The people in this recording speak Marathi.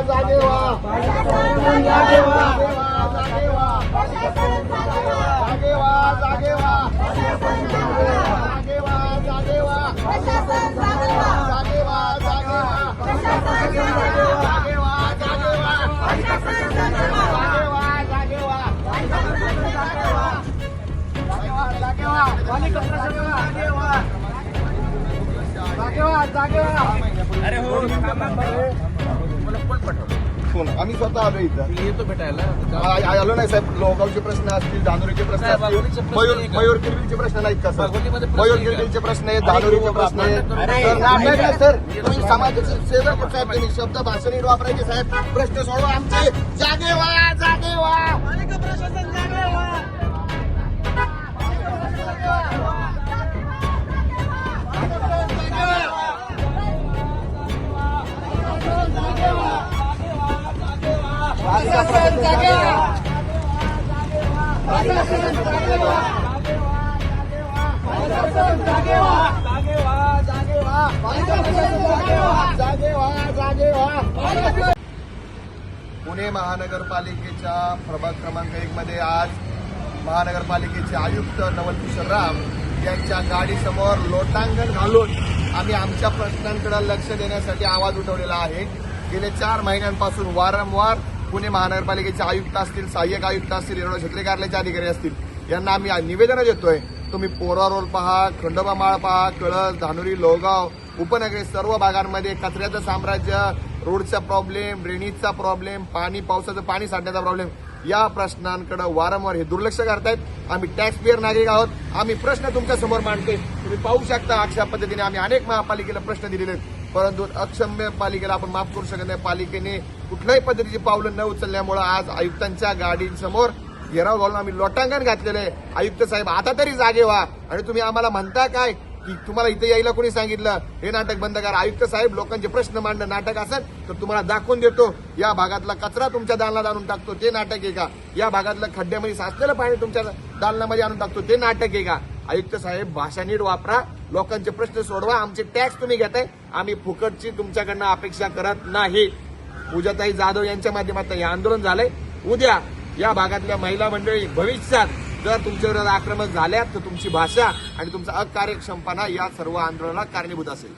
जागे व्हा. जागे व्हा. अरे हो फोन आम्ही स्वतः आलो इथं. येतो भेटायला. आलो नाही साहेब. लोगावचे प्रश्न असतील, धानोरीचे प्रश्न असतील, मयूर किरगिलचे प्रश्न नाहीत का सर? मयूर किरगिलचे प्रश्न आहेत, धानोरीचे प्रश्न आहेत. सर तुम्ही समाजाचे सेवक साहेब, तुम्ही शब्द भाषण नीट वापरायचे साहेब. प्रश्न सोडवा आमचे. जागे व्हा. जागे व्हा. प्रशासन जागे व्हा. पुणे महानगरपालिकेच्या प्रभाग क्रमांक 1 मध्ये आज महानगरपालिकेचे आयुक्त नवल किशोर राम यांच्या गाडीसमोर लोटांगण घालून आम्ही आमच्या प्रश्नांकडे लक्ष देण्यासाठी आवाज उठवलेला आहे. गेले 4 महिन्यांपासून वारंवार पुणे महानगरपालिकेचे आयुक्त असतील, सहाय्यक आयुक्त असतील, येरवडा क्षेत्रीय कार्यालयाचे अधिकारी असतील यांना आम्ही निवेदन देतोय. तुम्ही पोरा रोड पहा, खंडोबा माळ पहा, कळस, धानोरी, लोहगाव, उपनगरी सर्व भागांमध्ये कचऱ्याचं साम्राज्य, रोडचा प्रॉब्लेम, ड्रेनेजचा प्रॉब्लेम, पावसाचं पाणी साठण्याचा प्रॉब्लेम, या प्रश्नांकडे वारंवार हे दुर्लक्ष करतायत. आम्ही टॅक्स पेअर नागरिक आहोत. आम्ही प्रश्न तुमच्या समोर मांडतोय. तुम्ही पाहू शकता अशा पद्धतीने आम्ही अनेक महापालिकेला प्रश्न दिलेले आहेत, परंतु अक्षम्य पालिकेला आपण माफ करू शकत नाही. पालिकेने कुठल्याही पद्धतीची पावलं न उचलल्यामुळे आज आयुक्तांच्या गाडीसमोर घेराव घालून आम्ही लोटांगण घातलेलं आहे. आयुक्त साहेब आता तरी जागे व्हा. आणि तुम्ही आम्हाला म्हणता काय की तुम्हाला इथे यायला कोणी सांगितलं? हे नाटक बंद करा. आयुक्त साहेब लोकांचे प्रश्न मांडणं नाटक असेल तर तुम्हाला दाखवून देतो. या भागातला कचरा तुमच्या दालनात आणून टाकतो, ते नाटक आहे का? या भागातलं खड्ड्यामध्ये साचलेलं पाणी तुमच्या दालनामध्ये आणून टाकतो, ते नाटक आहे का? आयुक्त साहेब भाषा नीट वापरा, लोकांचे प्रश्न सोडवा. आमचे टॅक्स तुम्ही घेताय, आम्ही फुकटची तुमच्याकडनं अपेक्षा करत नाही. पूजाताई जाधव यांच्या माध्यमातून हे आंदोलन झालंय. उद्या या भागातल्या महिला मंडळी भविष्यात जर तुमच्यावर आक्रमक झाल्या तर तुमची भाषा आणि तुमचा अकार्यक्षमपणा या सर्व आंदोलनाला कारणीभूत असेल.